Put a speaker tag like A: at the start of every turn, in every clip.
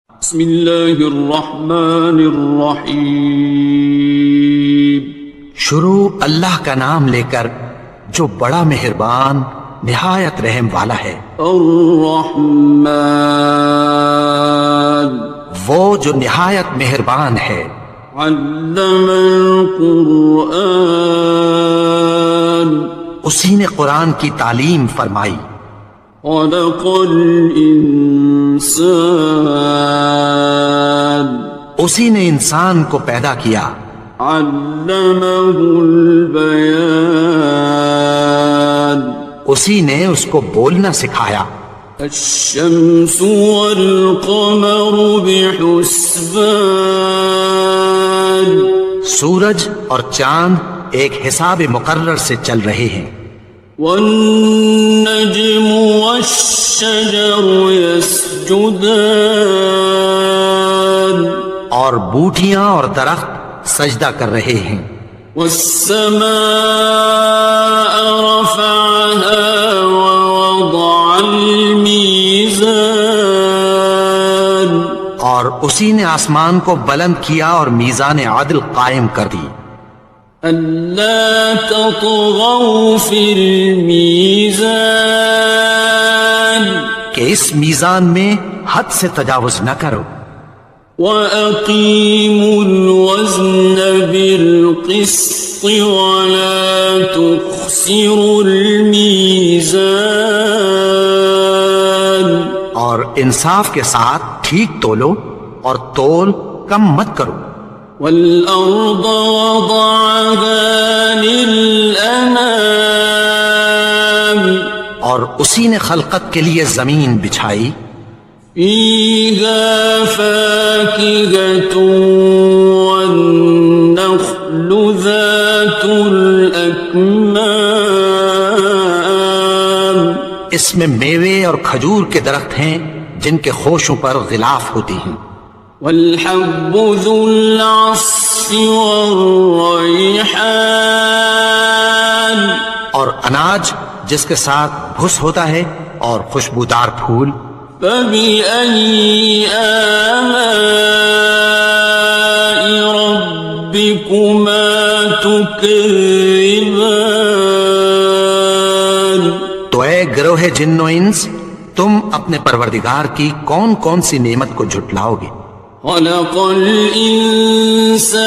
A: بسم اللہ الرحمن الرحیم۔
B: شروع اللہ کا نام لے کر جو بڑا مہربان نہایت رحم والا ہے۔
A: الرحمن،
B: وہ جو نہایت مہربان ہے۔
A: علم القرآن،
B: اسی نے قرآن کی تعلیم فرمائی۔
A: خلق الانسان،
B: اسی نے انسان کو پیدا کیا۔
A: علمہ البیان،
B: اسی نے اس کو بولنا سکھایا۔
A: الشمس والقمر بحسبان،
B: سورج اور چاند ایک حساب مقرر سے چل رہے ہیں۔
A: والنجم والشجر يسجدان،
B: اور بوٹیاں اور درخت سجدہ کر رہے ہیں۔
A: والسماء رفعها ووضع الميزان،
B: اور اسی نے آسمان کو بلند کیا اور میزان عدل قائم کر دی۔
A: ألا تطغوا في الميزان،
B: کہ اس میزان میں حد سے تجاوز نہ کرو۔
A: وَأَقِيمُوا الْوَزْنَ بِالْقِسْطِ وَلَا تُخْسِرُوا الْمِيزَانَ،
B: اور انصاف کے ساتھ ٹھیک تولو اور تول کم مت کرو۔
A: وَالْأَرْضَ وَضَعَهَا لِلْأَنَامِ،
B: اور اسی نے خلقت کے لیے زمین بچھائی۔
A: فِيهَا فَاكِهَةٌ وَالنَّخْلُ ذَاتُ الْأَكْمَامِ،
B: اس میں میوے اور کھجور کے درخت ہیں جن کے خوشوں پر غلاف ہوتی ہیں۔
A: وَالْحَبُّ ذُو الْعَصْفِ وَالرَّيْحَانِ،
B: اور اناج جس کے ساتھ بھس ہوتا ہے اور خوشبودار پھول۔
A: فَبِأَيِّ آلَاءِ رَبِّكُمَا تُكَذِّبَانِ،
B: تو اے گروہ جن و انس، تم اپنے پروردگار کی کون کون سی نعمت کو جھٹلاؤ گے؟
A: خَلَقَ الْإِنسَانَ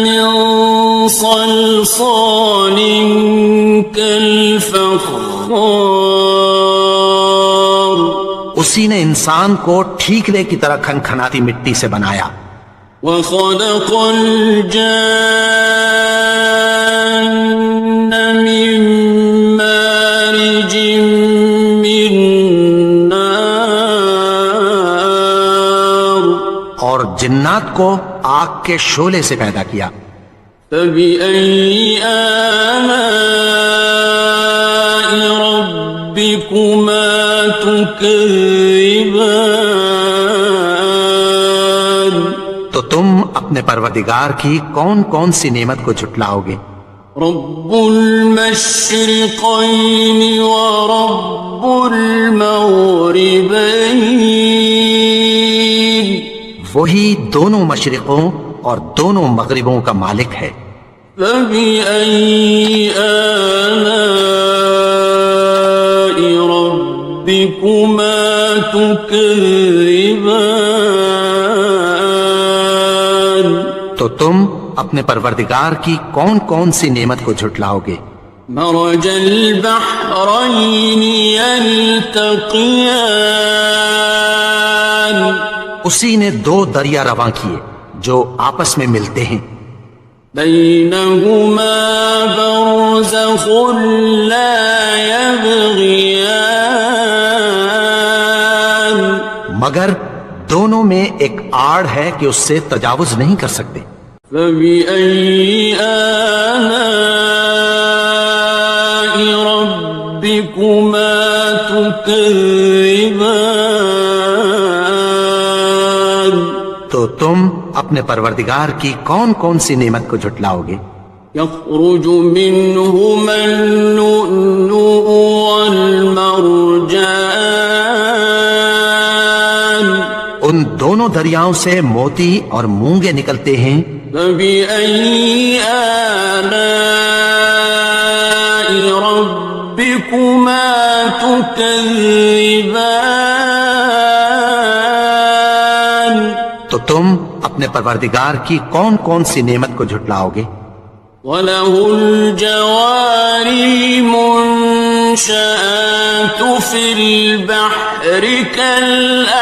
A: مِنْ صَلْصَالٍ كَالْفَخَّارِ،
B: اسی نے انسان کو ٹھیکرے کی طرح کھنکھناتی مٹی سے بنایا۔
A: وَخَلَقَ الْجَانَّ مِن مَّارِجٍ مِّن نَّارٍ،
B: اور جنات کو آگ کے شعلے سے پیدا کیا۔
A: فَبِأَيِّ آلَاءِ رَبِّكُمَا تُكَذِّبَانِ،
B: تو تم اپنے پروردگار کی کون کون سی نعمت کو جھٹلاؤ گے؟
A: رَبُّ الْمَشْرِقَيْنِ وَرَبُّ الْمَغْرِبَيْنِ،
B: وہی دونوں مشرقوں اور دونوں مغربوں کا مالک ہے۔
A: فَبِأَيِّ آلَاءِ رَبِّكُمَا تُكَذِّبَانِ،
B: تو تم اپنے پروردگار کی کون کون سی نعمت کو جھٹلاؤ گے؟
A: مَرَجَ الْبَحْرَيْنِ يَلْتَقِيَانِ،
B: اسی نے دو دریا رواں کیے جو آپس میں ملتے ہیں۔
A: بَيْنَهُمَا بَرْزَخٌ لَا يَبْغِيَانِ،
B: مگر دونوں میں ایک آڑ ہے کہ اس سے تجاوز نہیں کر سکتے۔
A: فَبِأَيِّ آلَاءِ رَبِّكُمَا تُكَذِّبَانِ،
B: تو تم اپنے پروردگار کی کون کون سی نعمت کو جھٹلاؤ گے؟
A: يَخْرُجُ مِنْهُمَا اللُّؤْلُؤُ وَالْمَرْجَانُ،
B: ان دونوں دریاؤں سے موتی اور مونگے نکلتے ہیں،
A: فبأي آلاء ربكما تكذبان؟
B: تو تم اپنے پروردگار کی کون کون سی نعمت کو جھٹلاؤ گے؟
A: وَلَهُ الْجَوَارِ الْمُنشَآتُ فِي الْبَحْرِ كَالْأَعْلَامِ،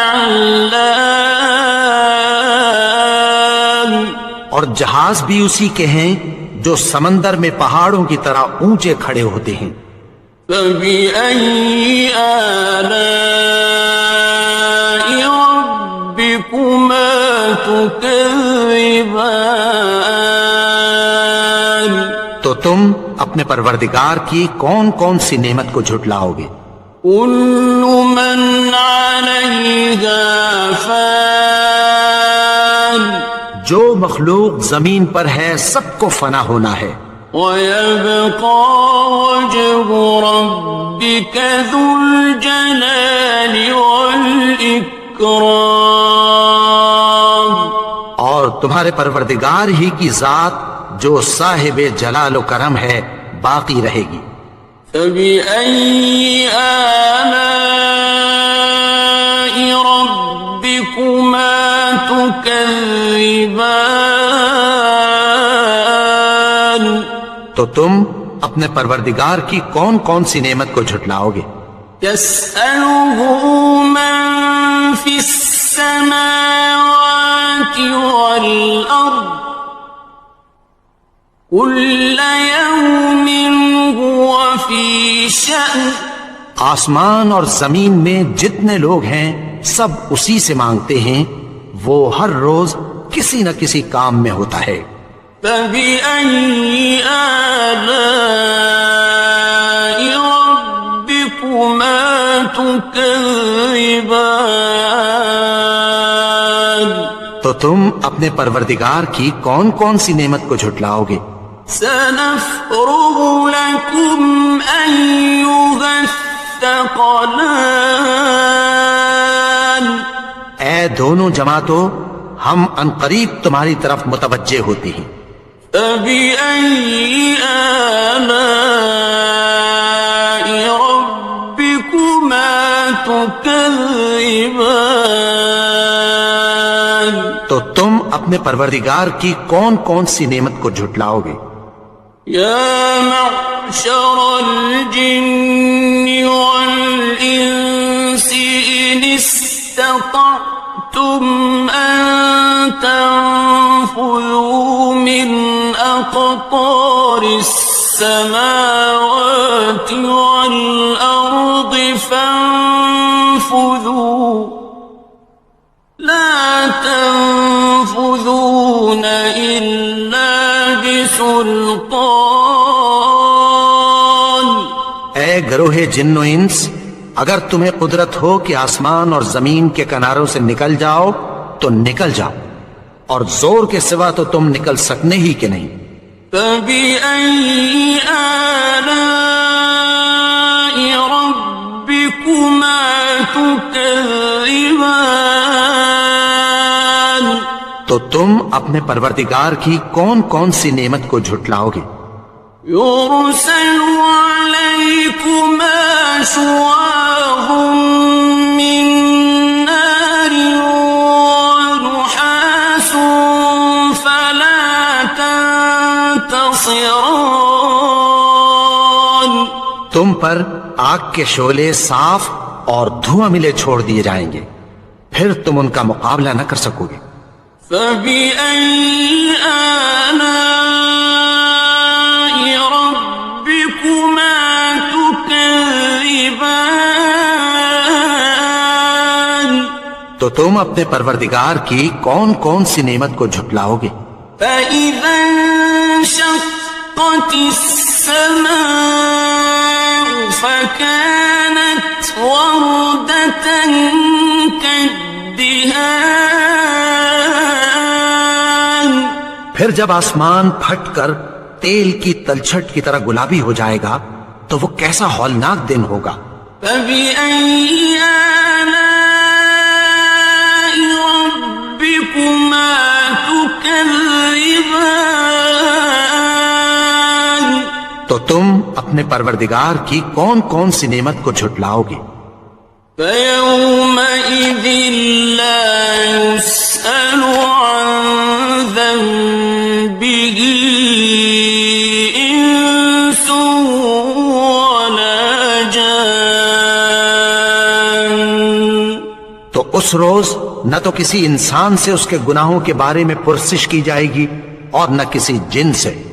B: اور جہاز بھی اسی کے ہیں جو سمندر میں پہاڑوں کی طرح اونچے کھڑے ہوتے ہیں۔
A: فَبِأَيِّ آلَاءِ رَبِّكُمَا تُكَذِّبَانِ؟
B: تو تم اپنے پروردگار کی کون کون سی نعمت کو جھٹلاؤ گے؟
A: كُلُّ مَنْ عَلَيْهَا فَانٍ،
B: جو مخلوق زمین پر ہے سب کو فنا ہونا ہے،
A: وَيَبْقَى وَجْهُ رَبِّكَ ذُو الْجَلَالِ وَالْإِكْرَامِ،
B: اور تمہارے پروردگار ہی کی ذات جو صاحب جلال و کرم ہے باقی رہے گی۔
A: فَبِأَيِّ آلَاءِ رَبِّكُمَا تُكَذِّبَانِ؟
B: تو تم اپنے پروردگار کی کون کون سی نعمت کو جھٹلاؤ گے؟
A: يَسْأَلُهُ مَن فِي السَّمَاوَاتِ وَالْأَرْضِ كُلَّ يَوْمٍ هُوَ فِي شَأْنٍ،
B: آسمان اور زمین میں جتنے لوگ ہیں سب اسی سے مانگتے ہیں، وہ ہر روز کسی نہ کسی کام میں ہوتا ہے۔
A: فَبِأَيِّ آلَاءِ رَبِّكُمَا تُكَذِّبَانِ؟
B: تو تم اپنے پروردگار کی کون کون سی نعمت کو جھٹلاؤ گے؟
A: سَنَفْرُغُ لَكُمْ أَيُّهَ الثَّقَلَانِ،
B: اے دونوں جماعتوں، ہم عنقریب تمہاری طرف متوجہ ہوتے ہیں۔
A: فَبِأَيِّ آلَاءِ رَبِّكُمَا تُكَذِّبَانِ؟
B: تو تم اپنے پروردگار کی کون کون سی نعمت کو جھٹلاؤ گے؟
A: يَا مَعْشَرَ الْجِنِّ وَالْإِنسِ إِنِ اسْتَطَعْتُمْ أَن تَنفُذُوا مِنْ أَقْطَارِ السَّمَاوَاتِ وَالْأَرْضِ فَانفُذُوا لَا تَنفُذُونَ إِلَّا بِسُلْطَانٍ۔
B: اے گروہ جن و انس، اگر تمہیں قدرت ہو کہ آسمان اور زمین کے کناروں سے نکل جاؤ تو نکل جاؤ، اور زور کے سوا تو تم نکل سکنے ہی کہ نہیں۔
A: فَبِأَيِّ آلَاءِ رَبِّكُمَا تُكَذِّبَانِ؟
B: تو تم اپنے پروردگار کی کون کون سی نعمت کو جھٹلاؤ گے؟
A: يُرْسَلُ عَلَيْكُمَا شُوَاظٌ مِّن نَّارٍ وَنُحَاسٌ فَلَا تَنتَصِرَانِ،
B: تم پر آگ کے شعلے صاف اور دھواں ملے چھوڑ دیے جائیں گے، پھر تم ان کا مقابلہ نہ کر سکو گے۔
A: فَبِأَيِّ آلَاءِ رَبِّكُمَا تُكَذِّبَانِ؟
B: تو تم اپنے پروردگار کی کون کون سی نعمت کو جھٹلاؤ گے؟
A: فَإِذَا انشَقَّتِ السَّمَاءُ فَكَانَتْ وَرْدَةً كَالدِّهَانِ،
B: پھر جب آسمان پھٹ کر تیل کی تلچھٹ کی طرح گلابی ہو جائے گا تو وہ کیسا ہولناک دن ہوگا۔
A: فَبِأَيِّ آلَاءِ
B: اپنے پروردگار کی کون کون سی نعمت کو جھٹلاؤ گے؟
A: فَيَوْمَئِذٍ لَا يُسْأَلُ عَنْ ذَنبِهِ إِنسٌ وَلَا جَانٌ.
B: تو اس روز نہ تو کسی انسان سے اس کے گناہوں کے بارے میں پرسش کی جائے گی اور نہ کسی جن سے.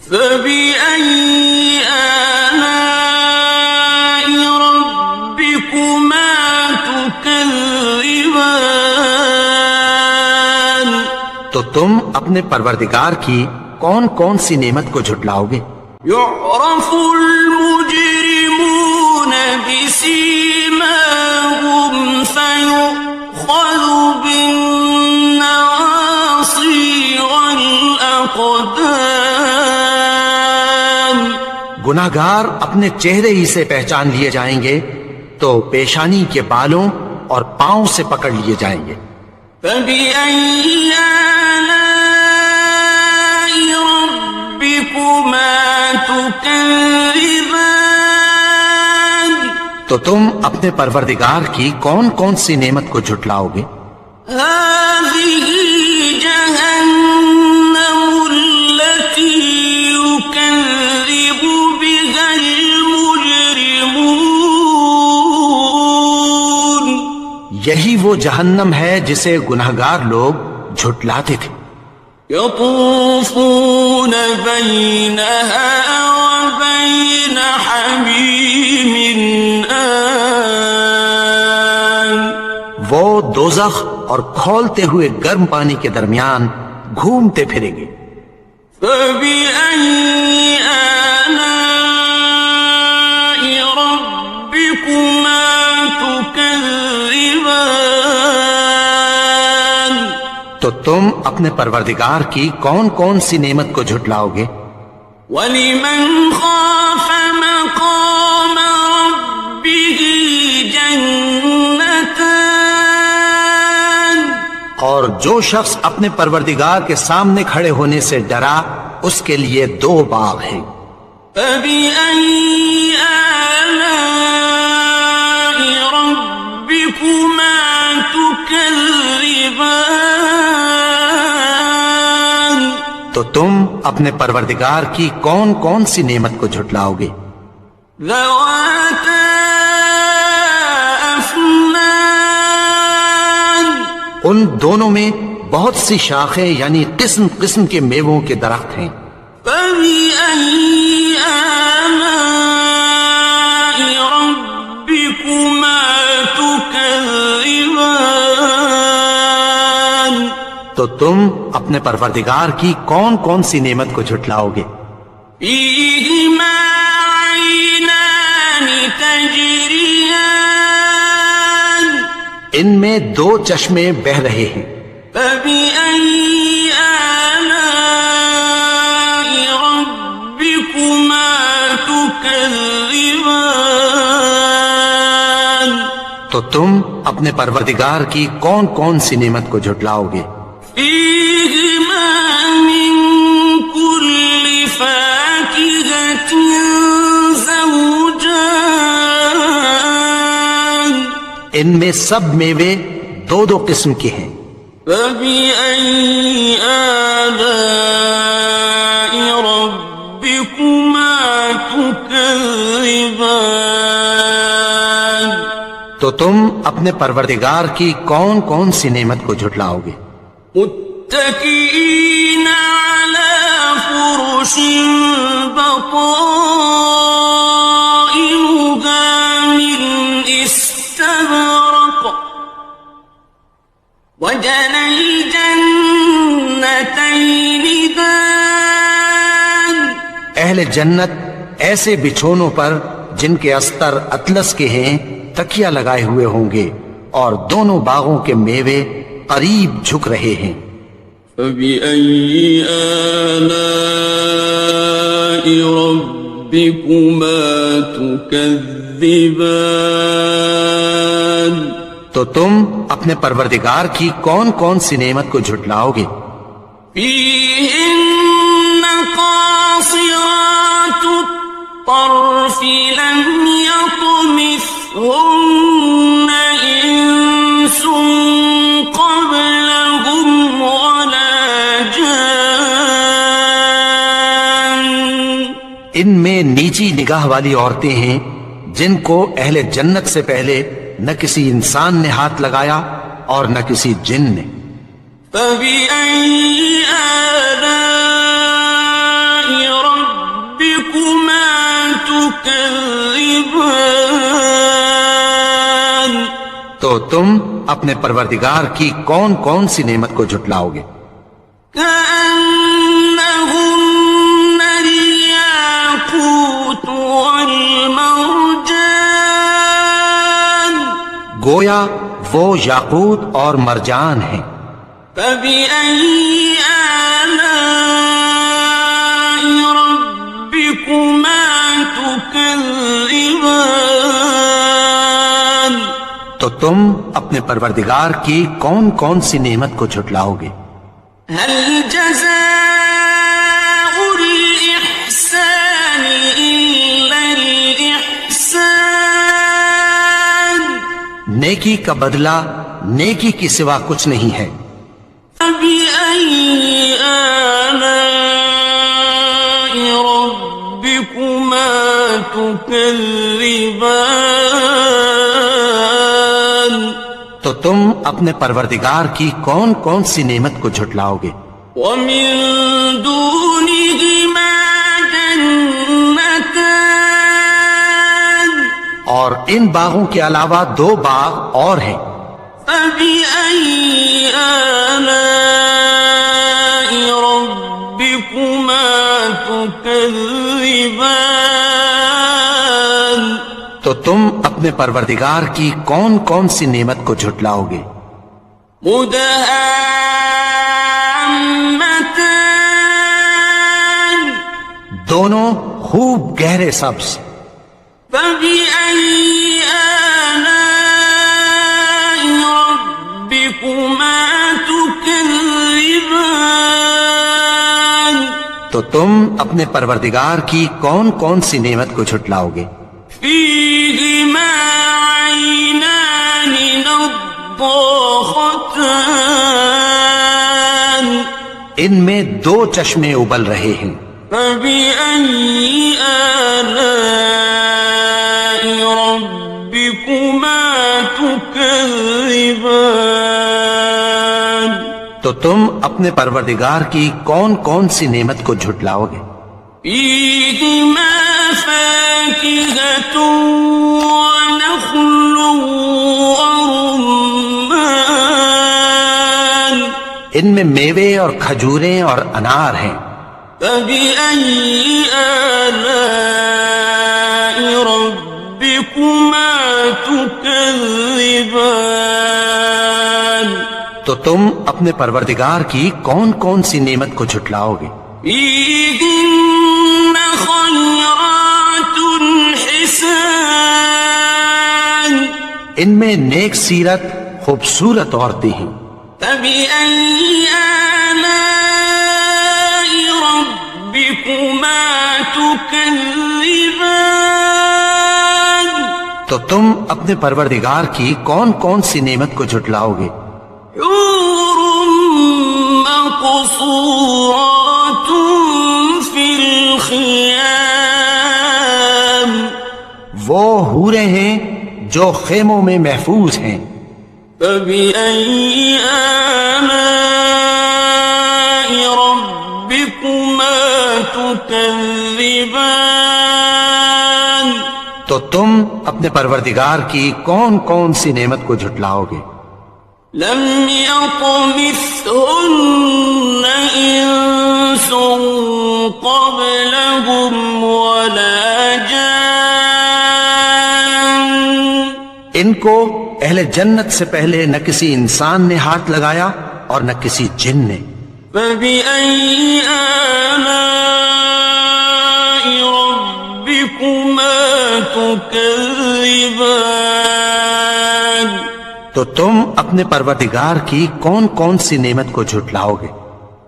A: فَبِأَيِّ آلَاءِ رَبِّكُمَا تُكَذِّبَانِ.
B: تو تم اپنے پروردگار کی کون کون سی نعمت کو جھٹلاؤ گے؟
A: يُعْرَفُ الْمُجْرِمُونَ بِسِيمَاهُمْ فَيُؤْخَذُ بِالنَّوَاصِي وَالْأَقْدَامِ.
B: گناہگار اپنے چہرے ہی سے پہچان لیے جائیں گے تو پیشانی کے بالوں اور پاؤں سے پکڑ لیے جائیں گے.
A: فَبِأَيِّ آلَاءِ رَبِّكُمَا تُكَذِّبَانِ.
B: تو تم اپنے پروردگار کی کون کون سی نعمت کو جھٹلاؤ گے؟
A: هَٰذِهِ جَهَنَّمُ الَّتِي يُكَذِّبُ بِهَا الْمُجْرِمُونَ.
B: یہی وہ جہنم ہے جسے گناہگار لوگ جھٹلاتے تھے.
A: يَطُوفُونَ بَيْنَهَا وَبَيْنَ حَمِيمٍ آنٍ.
B: وہ دوزخ اور کھولتے ہوئے گرم پانی کے درمیان گھومتے پھریں گے.
A: فَبِأَيِّ آلَاءِ رَبِّكُمَا تُكَذِّبَانِ.
B: تو تم اپنے پروردگار کی کون کون سی نعمت کو جھٹلاؤ گے؟
A: وَلِمَنْ خَافَ مَقَامَ رَبِّهِ جَنَّتَانِ.
B: اور جو شخص اپنے پروردگار کے سامنے کھڑے ہونے سے ڈرا اس کے لیے 2 باغ ہیں.
A: فَبِأَيِّ آلَاءِ رَبِّكُمَا تُكَذِّبَانِ.
B: تو تم اپنے پروردگار کی کون کون سی نعمت کو جھٹلاؤ گے؟
A: ذَوَاتَا أَفْنَانٍ.
B: ان دونوں میں بہت سی شاخیں یعنی قسم قسم کے میووں کے درخت ہیں.
A: فَبِأَيِّ آلَاءِ رَبِّكُمَا تُكَذِّبَانِ.
B: تو تم اپنے پروردگار کی کون کون سی نعمت کو جھٹلاؤ گے؟
A: فِيهِمَا عَيْنَانِ تَجْرِيَانِ.
B: ان میں 2 چشمے بہ رہے ہیں.
A: فَبِأَيِّ آلَاءِ رَبِّكُمَا تُكَذِّبَانِ.
B: تو تم اپنے پروردگار کی کون کون سی نعمت کو جھٹلاؤ گے؟
A: فِيهِمَا مِن كُلِّ فَاكِهَةٍ زَوْجَانِ.
B: ان میں سب میوے 2 قسم کے ہیں.
A: فَبِأَيِّ آلَاءِ رَبِّكُمَا تُكَذِّبَانِ.
B: تو تم اپنے پروردگار کی کون کون سی نعمت کو جھٹلاؤ گے؟
A: متكئين على فرش بطائنها من استبرق وجنى الجنتين دان.
B: اہل جنت ایسے بچھونوں پر جن کے استر اطلس کے ہیں تکیہ لگائے ہوئے ہوں گے اور دونوں باغوں کے میوے قریب جھک رہے ہیں.
A: فَبِأَيِّ آلَاءِ رَبِّكُمَا تُكَذِّبَانِ.
B: تو تم اپنے پروردگار کی کون کون سی نعمت کو جھٹلاؤ گے؟
A: فِيهِنَّ قَاصِرَاتُ الطرف لم يطمثهن إنس قبلهم ولا جان.
B: ان میں نیچی نگاہ والی عورتیں ہیں جن کو اہل جنت سے پہلے نہ کسی انسان نے ہاتھ لگایا اور نہ کسی جن نے.
A: فبأي آلاء ربكما تكذبان.
B: تو تم اپنے پروردگار کی کون کون سی نعمت کو جھٹلاؤ گے؟
A: كأنهن الياقوت والمرجان.
B: گویا وہ یاقوت اور مرجان ہیں.
A: فبأي آلاء ربكما تكذبان.
B: تو تم اپنے پروردگار کی کون کون سی نعمت کو جھٹلاؤ گے؟
A: هل جزاء الإحسان إلا الإحسان.
B: نیکی کا بدلہ نیکی کی سوا کچھ نہیں ہے.
A: فبأي آلاء ربكما تكذبان.
B: تو تم اپنے پروردگار کی کون کون سی نعمت کو جھٹلاؤ گے؟
A: ومن دونهما جنتان.
B: اور ان باغوں کے علاوہ دو باغ اور ہیں.
A: فبأي آلاء ربكما تكذبان.
B: تو تم اپنے پروردگار کی کون کون سی نعمت کو جھٹلاؤ گے؟
A: مدهامتان.
B: دونوں خوب گہرے سبز.
A: فبأي آلاء ربكما تكذبان.
B: تو تم اپنے پروردگار کی کون کون سی نعمت کو جھٹلاؤ گے؟
A: فيهما عينان نضاختان.
B: ان میں دو چشمے ابل رہے ہیں.
A: فبأي آلاء ربكما تكذبان.
B: تو تم اپنے پروردگار کی کون کون سی نعمت کو جھٹلاؤ گے؟
A: فيهما فاكهة ونخل ورمان.
B: ان میں میوے اور کھجوریں اور انار ہیں.
A: فبأي آلاء ربكما تكذبان.
B: تو تم اپنے پروردگار کی کون کون سی نعمت کو جھٹلاؤ گے؟
A: فيهن خيرات حسان.
B: ان میں نیک سیرت خوبصورت عورتیں ہیں.
A: فبأي آلاء ربكما تكذبان.
B: تو تم اپنے پروردگار کی کون کون سی نعمت کو جھٹلاؤ گے؟
A: حور مقصورات في الخيام.
B: وہ حوریں ہیں جو خیموں میں محفوظ ہیں.
A: فبأي آلاء ربكما تكذبان.
B: تو تم اپنے پروردگار کی کون کون سی نعمت کو جھٹلاؤ گے؟
A: لم يطمثهن إنس قبلهم ولا جان.
B: ان کو اہل جنت سے پہلے نہ کسی انسان نے ہاتھ لگایا اور نہ کسی جن نے.
A: فبأي آلاء ربكما تكذبان.
B: تو تم اپنے پروردگار کی کون کون سی نعمت کو جھٹلاؤ گے؟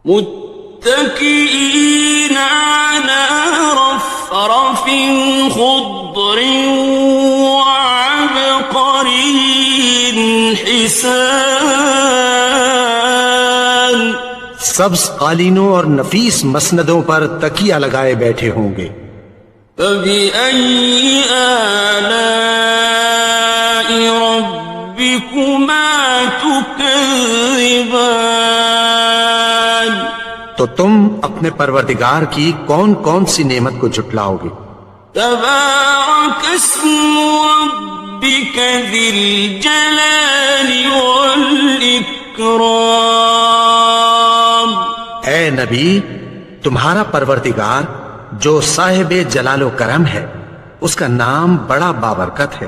A: متكئين على رفرف زخرف خضر وعبقري حسان.
B: سبز قالینوں اور نفیس مسندوں پر تکیہ لگائے بیٹھے ہوں گے.
A: فبأي آلاء ربكما تكذبان.
B: تو تم اپنے پروردگار کی کون کون سی نعمت کو جھٹلاؤ گے؟
A: تبارك اسم ربك ذي الجلال والإكرام.
B: اے نبی، تمہارا پروردگار جو صاحب جلال و کرم ہے، اس کا نام بڑا بابرکت ہے.